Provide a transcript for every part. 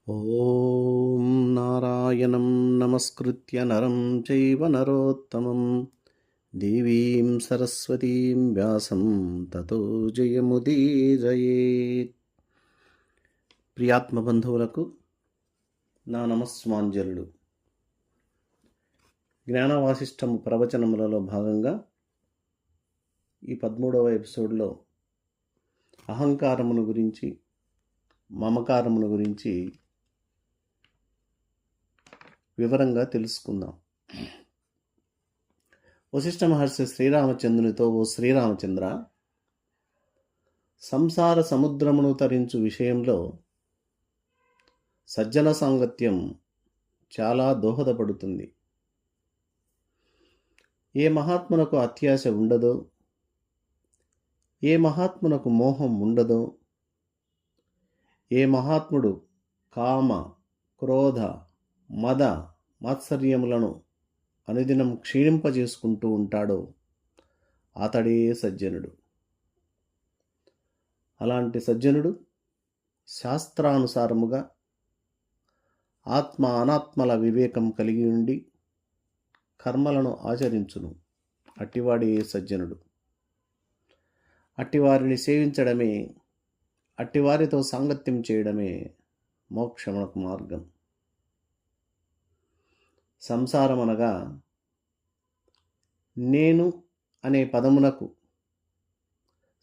ఓం నారాయణం నమస్కృత్య నరం చైవ నరోత్తమం దేవీం సరస్వతీం వ్యాసం తతో జయముదీరయేత్. ప్రియాత్మ బంధువులకు నా నమస్మాంజలుడు. జ్ఞానవాసిష్టము ప్రవచనములలో భాగంగా ఈ 13వ ఎపిసోడ్లో అహంకారమును గురించి, మమకారమును గురించి వివరంగా తెలుసుకుందాం. వశిష్ఠ మహర్షి శ్రీరామచంద్రునితో, ఓ శ్రీరామచంద్ర, సంసార సముద్రమును తరించు విషయంలో సజ్జన సాంగత్యం చాలా దోహదపడుతుంది. ఏ మహాత్మునకు అత్యాశ ఉండదో, ఏ మహాత్మునకు మోహం ఉండదో, ఏ మహాత్ముడు కామ, క్రోధ, మద, మాత్సర్యములను అనుదినం క్షీణింపజేసుకుంటూ ఉంటాడో అతడే సజ్జనుడు. అలాంటి సజ్జనుడు శాస్త్రానుసారముగా ఆత్మ అనాత్మల వివేకం కలిగి ఉండి కర్మలను ఆచరించును. అట్టివాడే సజ్జనుడు. అట్టివారిని సేవించడమే, అట్టివారితో సాంగత్యం చేయడమే మోక్షమునకు మార్గం. సంసారం అనగా నేను అనే పదమునకు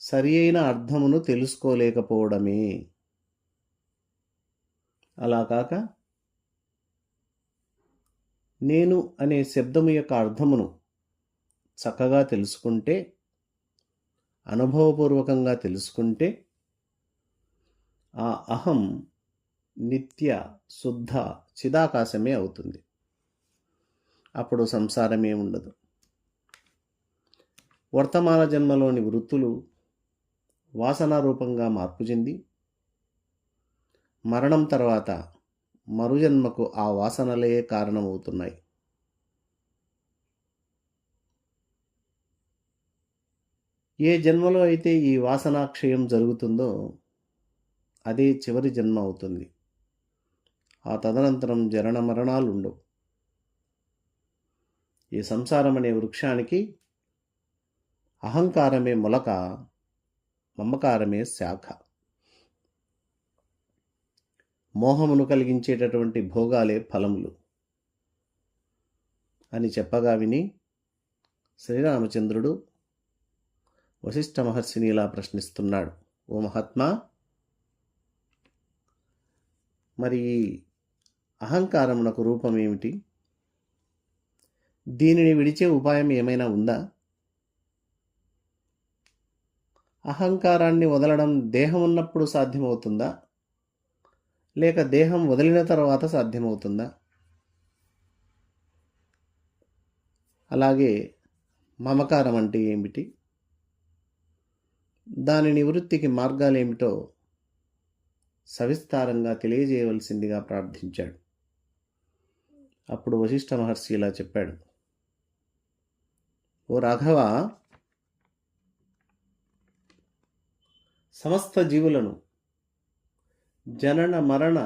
సరి అయిన అర్థమును తెలుసుకోలేకపోవడమే. అలా కాక నేను అనే శబ్దము యొక్క అర్థమును చక్కగా తెలుసుకుంటే, అనుభవపూర్వకంగా తెలుసుకుంటే, ఆ అహం నిత్య శుద్ధ చిదాకాశమే అవుతుంది. అప్పుడు సంసారమే ఉండదు. వర్తమాన జన్మలోని వృత్తులు వాసన రూపంగా మార్పు చెంది మరణం తర్వాత మరుజన్మకు ఆ వాసనలే కారణమవుతున్నాయి. ఏ జన్మలో అయితే ఈ వాసనాక్షయం జరుగుతుందో అదే చివరి జన్మ అవుతుంది. ఆ తదనంతరం జనన మరణాలు ఉండవు. ఈ సంసారం అనే వృక్షానికి అహంకారమే మొలక, మమకారమే శాఖ. మోహమును కలిగించేటటువంటి భోగాలే ఫలములు అని చెప్పగా విని శ్రీరామచంద్రుడు వశిష్ఠ మహర్షిని ఇలా ప్రశ్నిస్తున్నాడు. ఓ మహాత్మా, మరి అహంకారమునకు రూపం ఏమిటి? దీనిని విడిచే ఉపాయం ఏమైనా ఉందా? అహంకారాన్ని వదలడం దేహం ఉన్నప్పుడు సాధ్యమవుతుందా, లేక దేహం వదిలిన తర్వాత సాధ్యమవుతుందా? అలాగే మమకారం అంటే ఏమిటి? దాని నివృత్తికి మార్గాలేమిటో సవిస్తారంగా తెలియజేయవలసిందిగా ప్రార్థించాడు. అప్పుడు వశిష్ఠ మహర్షి ఇలా చెప్పాడు. ఓ రాఘవ, సమస్త జీవులను జనన మరణ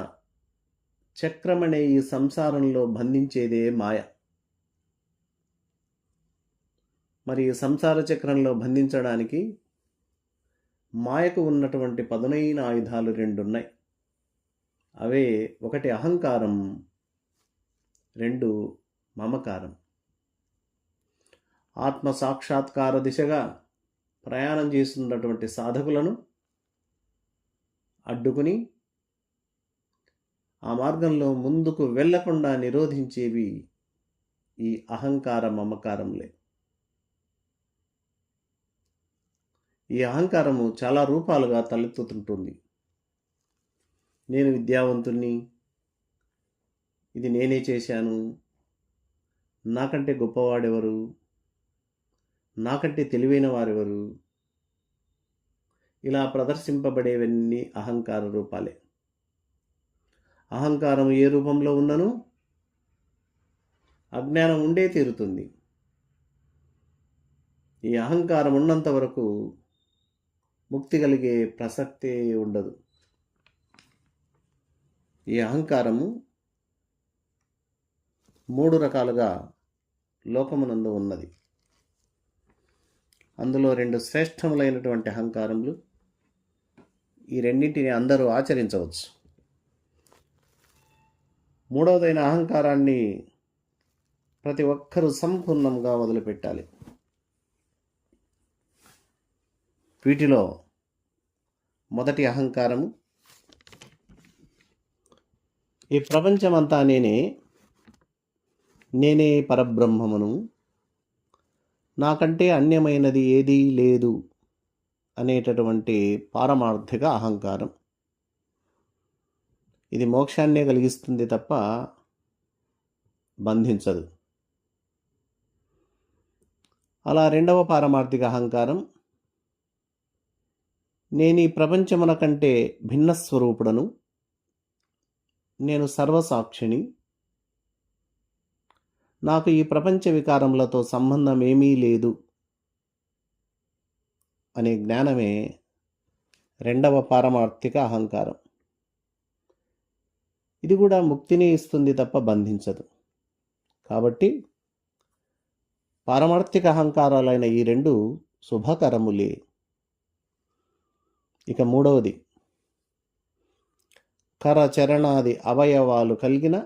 చక్రమనే ఈ సంసారంలో బంధించేదే మాయ. మరి ఈ సంసార చక్రంలో బంధించడానికి మాయకు ఉన్నటువంటి పదునైన ఆయుధాలు రెండున్నాయి. అవే, ఒకటి అహంకారం, రెండు మమకారం. ఆత్మ సాక్షాత్కార దిశగా ప్రయాణం చేస్తున్నటువంటి సాధకులను అడ్డుకుని ఆ మార్గంలో ముందుకు వెళ్లకుండా నిరోధించేవి ఈ అహంకార మమకారంలే. ఈ అహంకారము చాలా రూపాలుగా తలెత్తుతుంటుంది. నేను విద్యావంతుణ్ణి, ఇది నేనే చేశాను, నాకంటే గొప్పవాడెవరు, నాకంటే తెలివైన వారెవరు, ఇలా ప్రదర్శింపబడేవన్నీ అహంకార రూపాలే. అహంకారం ఏ రూపంలో ఉన్నను అజ్ఞానం ఉండే తీరుతుంది. ఈ అహంకారం ఉన్నంత వరకు ముక్తి కలిగే ప్రసక్తే ఉండదు. ఈ అహంకారము 3 రకాలుగా లోకమునందు ఉన్నది. అందులో 2 శ్రేష్టములైనటువంటి అహంకారములు. ఈ రెండింటిని అందరూ ఆచరించవచ్చు. మూడవదైన అహంకారాన్ని ప్రతి ఒక్కరూ సంపూర్ణంగా వదిలిపెట్టాలి. వీటిలో మొదటి అహంకారము, ఈ ప్రపంచమంతా నేనే పరబ్రహ్మమును, నాకంటే అన్యమైనది ఏదీ లేదు అనేటటువంటి పారమార్థిక అహంకారం. ఇది మోక్షాన్నే కలిగిస్తుంది తప్ప బంధించదు. అలా రెండవ పారమార్థిక అహంకారం, నేను ఈ ప్రపంచమున కంటే భిన్నస్వరూపుడను, నేను సర్వసాక్షిని, నాకు ఈ ప్రపంచ వికారములతో సంబంధం ఏమీ లేదు అనే జ్ఞానమే రెండవ పారమార్థిక అహంకారం. ఇది కూడా ముక్తిని ఇస్తుంది తప్ప బంధించదు. కాబట్టి పారమార్థిక అహంకారాలైన ఈ 2 శుభకరములే. ఇక మూడవది, కరచరణాది అవయవాలు కలిగిన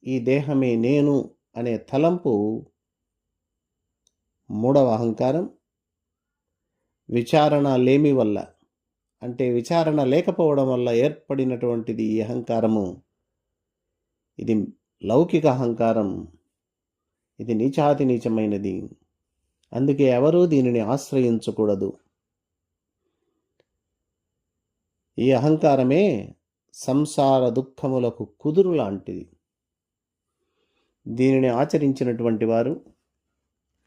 ఈ దేహమే నేను అనే తలంపు మూడవ అహంకారం. విచారణ లేమి వల్ల, అంటే విచారణ లేకపోవడం వల్ల ఏర్పడినటువంటిది ఈ అహంకారము. ఇది లౌకిక అహంకారం. ఇది నీచాతి నీచమైనది. అందుకే ఎవరూ దీనిని ఆశ్రయించకూడదు. ఈ అహంకారమే సంసార దుఃఖములకు కుదురు లాంటిది. దీనిని ఆచరించినటువంటి వారు,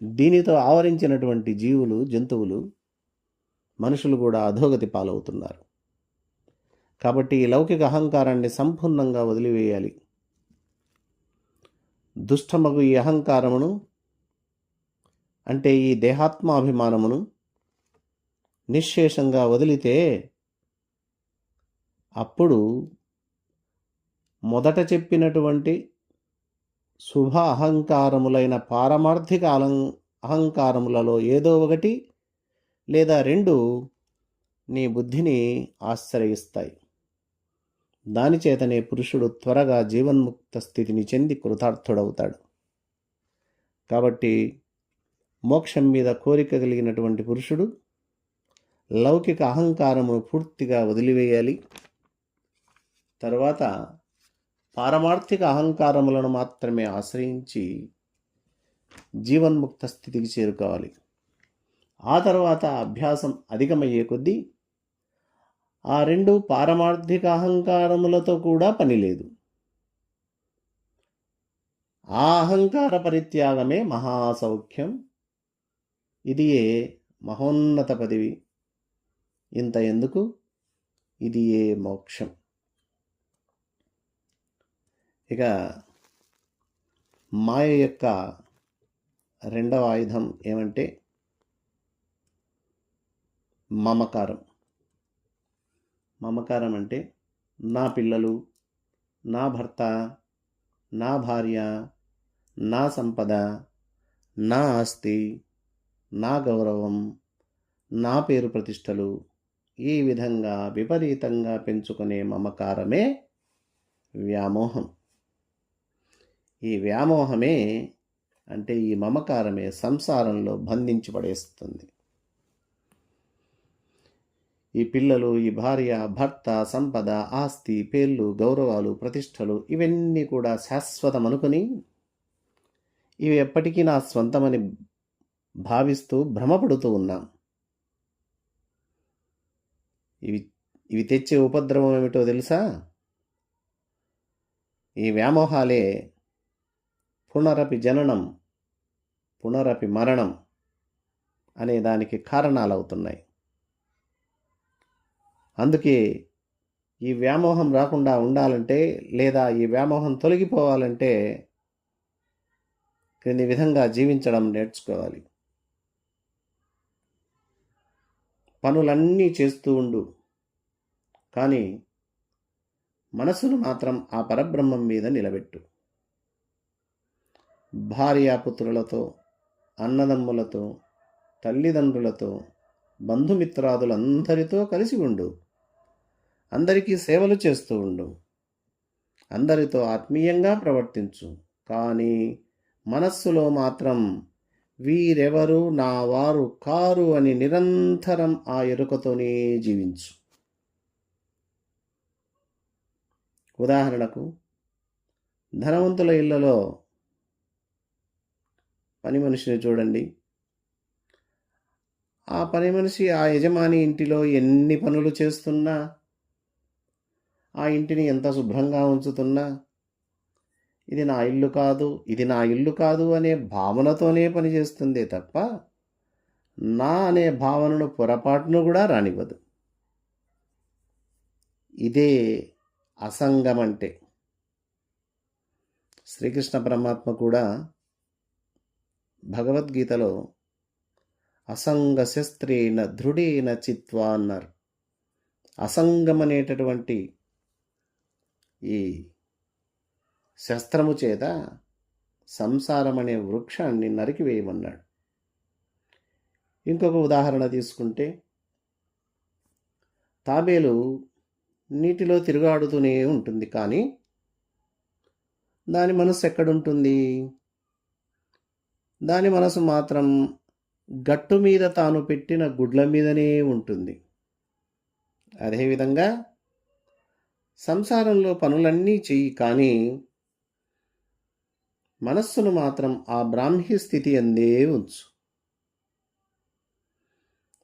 దీనితో ఆవరించినటువంటి జీవులు, జంతువులు, మనుషులు కూడా అధోగతి పాలవుతున్నారు. కాబట్టి ఈ లౌకిక అహంకారాన్ని సంపూర్ణంగా వదిలివేయాలి. దుష్టమగు ఈ అహంకారమును, అంటే ఈ దేహాత్మాభిమానమును నిశ్శేషంగా వదిలితే అప్పుడు మొదట చెప్పినటువంటి శుభ అహంకారములైన పారమార్థిక అహంకారములలో ఏదో ఒకటి లేదా 2 నీ బుద్ధిని ఆశ్రయిస్తాయి. దానిచేతనే పురుషుడు త్వరగా జీవన్ముక్త స్థితిని చెంది కృతార్థుడవుతాడు. కాబట్టి మోక్షం మీద కోరిక కలిగినటువంటి పురుషుడు లౌకిక అహంకారమును పూర్తిగా వదిలివేయాలి. తర్వాత పారమార్థిక అహంకారములను మాత్రమే ఆశ్రయించి జీవన్ముక్త స్థితికి చేరుకోవాలి. ఆ తర్వాత అభ్యాసం అధికమయ్యే కొద్దీ ఆ 2 పారమార్థిక అహంకారములతో కూడా పని లేదు. ఆ అహంకార పరిత్యాగమే మహాసౌఖ్యం. ఇదియే మహోన్నత పదవి. ఇంత ఎందుకు, ఇదియే మోక్షం. ఇక మాయ యొక్క రెండవ ఆయుధం ఏమంటే మమకారం. మమకారం అంటే నా పిల్లలు, నా భర్త, నా భార్య, నా సంపద, నా ఆస్తి, నా గౌరవం, నా పేరు ప్రతిష్టలు, ఈ విధంగా విపరీతంగా పెంచుకునే మమకారమే వ్యామోహం. ఈ వ్యామోహమే, అంటే ఈ మమకారమే సంసారంలో బంధించి పడేస్తుంది. ఈ పిల్లలు, ఈ భార్య, భర్త, సంపద, ఆస్తి, పేర్లు, గౌరవాలు, ప్రతిష్టలు ఇవన్నీ కూడా శాశ్వతం అనుకుని ఇవి ఎప్పటికీ నా స్వంతమని భావిస్తూ భ్రమపడుతూ ఉన్నాం. ఇవి తెచ్చే ఉపద్రవం ఏమిటో తెలుసా? ఈ వ్యామోహాలే పునరపి జననం, పునరపి మరణం అనే దానికి కారణాలవుతున్నాయి. అందుకే ఈ వ్యామోహం రాకుండా ఉండాలంటే, లేదా ఈ వ్యామోహం తొలగిపోవాలంటే క్రింది విధంగా జీవించడం నేర్చుకోవాలి. పనులన్నీ చేస్తూ ఉండు, కానీ మనసును మాత్రం ఆ పరబ్రహ్మం మీద నిలబెట్టు. భార్యాపుత్రులతో, అన్నదమ్ములతో, తల్లిదండ్రులతో, బంధుమిత్రాదులందరితో కలిసి ఉండు. అందరికీ సేవలు చేస్తూ ఉండు. అందరితో ఆత్మీయంగా ప్రవర్తించు. కానీ మనస్సులో మాత్రం వీరెవరు నా వారు కారు అని నిరంతరం ఆ ఎరుకతోనే జీవించు. ఉదాహరణకు, ధనవంతుల ఇళ్లలో పని మనిషిని చూడండి. ఆ పని మనిషి ఆ యజమాని ఇంటిలో ఎన్ని పనులు చేస్తున్నా, ఆ ఇంటిని ఎంత శుభ్రంగా ఉంచుతున్నా, ఇది నా ఇల్లు కాదు, ఇది నా ఇల్లు కాదు అనే భావనతోనే పనిచేస్తుందే తప్ప నా అనే భావనను పొరపాటును కూడా రానివ్వదు. ఇదే అసంగం అంటే. శ్రీకృష్ణ పరమాత్మ కూడా భగవద్గీతలో అసంగ శస్త్రేణ దృఢేన చిత్వా అన్నారు. అసంగం అనేటటువంటి ఈ శస్త్రము చేత సంసారం అనే వృక్షాన్ని నరికివేయమన్నాడు. ఇంకొక ఉదాహరణ తీసుకుంటే, తాబేలు నీటిలో తిరుగాడుతూనే ఉంటుంది, కానీ దాని మనసు ఎక్కడుంటుంది? దాని మనసు మాత్రం గట్టు మీద తాను పెట్టిన గుడ్ల మీదనే ఉంటుంది. అదేవిధంగా సంసారంలో పనులన్నీ చెయ్యి, కానీ మనస్సును మాత్రం ఆ బ్రాహ్మీ స్థితి అందే ఉంచు.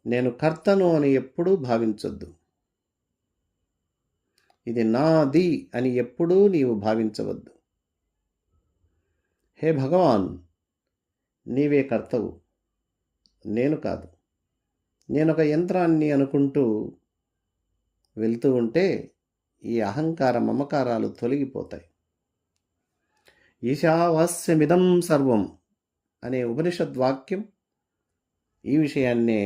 నేను కర్తను అని ఎప్పుడూ భావించొద్దు. ఇది నాది అని ఎప్పుడూ నీవు భావించవద్దు. హే భగవాన్, నీవే కర్తవు, నేను కాదు. నేనొక యంత్రాన్ని అనుకుంటూ వెళ్తూ ఉంటే ఈ అహంకార మమకారాలు తొలగిపోతాయి. ఈశావాస్యమిదం సర్వం అనే ఉపనిషద్వాక్యం ఈ విషయాన్నే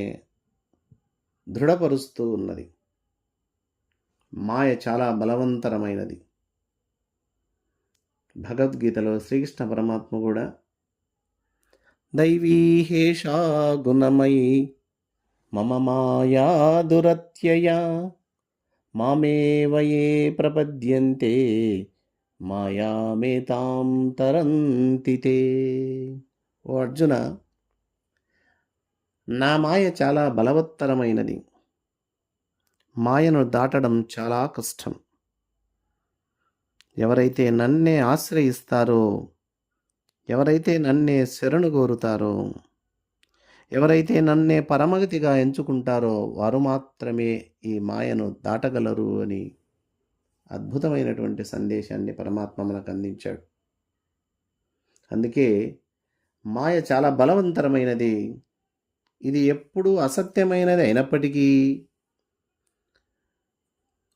దృఢపరుస్తూ ఉన్నది. మాయ చాలా బలవంతరమైనది. భగవద్గీతలో శ్రీకృష్ణ పరమాత్మ కూడా దైవీహేషా గుణమయీ మమ మాయా దురత్యయా మామేవ యే ప్రపద్యంతే మాయామేతాం తరంతి తే. ఓ అర్జున, నా మాయ చాలా బలవత్తరమైనది. మాయను దాటడం చాలా కష్టం. ఎవరైతే నన్నే ఆశ్రయిస్తారో, ఎవరైతే నన్నే శరణు కోరుతారో, ఎవరైతే నన్నే పరమగతిగా ఎంచుకుంటారో వారు మాత్రమే ఈ మాయను దాటగలరు అని అద్భుతమైనటువంటి సందేశాన్ని పరమాత్మ మనకు అందించాడు. అందుకే మాయ చాలా బలవంతరమైనది. ఇది ఎప్పుడూ అసత్యమైనది అయినప్పటికీ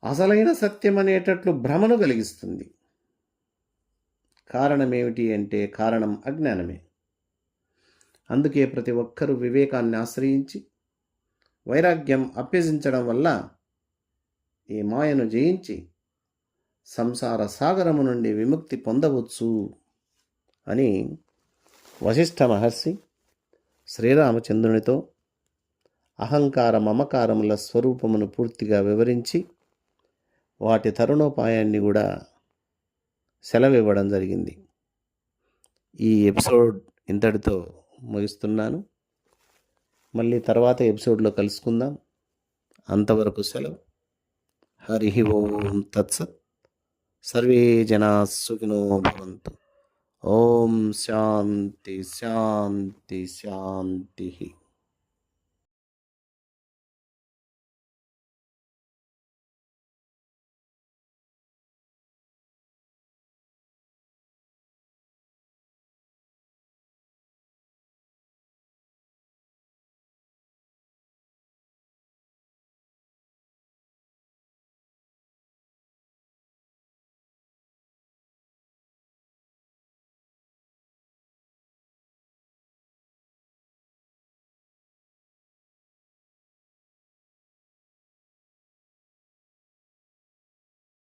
అసలైన సత్యం అనేటట్లు భ్రమను కలిగిస్తుంది. కారణం ఏమిటి అంటే, కారణం అజ్ఞానమే. అందుకే ప్రతి ఒక్కరూ వివేకాన్ని ఆశ్రయించి వైరాగ్యం అభ్యసించడం వల్ల ఈ మాయను జయించి సంసార సాగరము నుండి విముక్తి పొందవచ్చు అని వశిష్ఠ మహర్షి శ్రీరామచంద్రునితో అహంకార మమకారముల స్వరూపమును పూర్తిగా వివరించి వాటి తరుణోపాయాన్ని కూడా సెలవివ్వడం జరిగింది. ఈ ఎపిసోడ్ ఇంతటితో ముగిస్తున్నాను. మళ్ళీ తర్వాత ఎపిసోడ్లో కలుసుకుందాం. అంతవరకు సెలవు. హరి ఓం తత్సత్. సర్వే జనా సుఖినో భవంతు. ఓం శాంతి శాంతి శాంతి.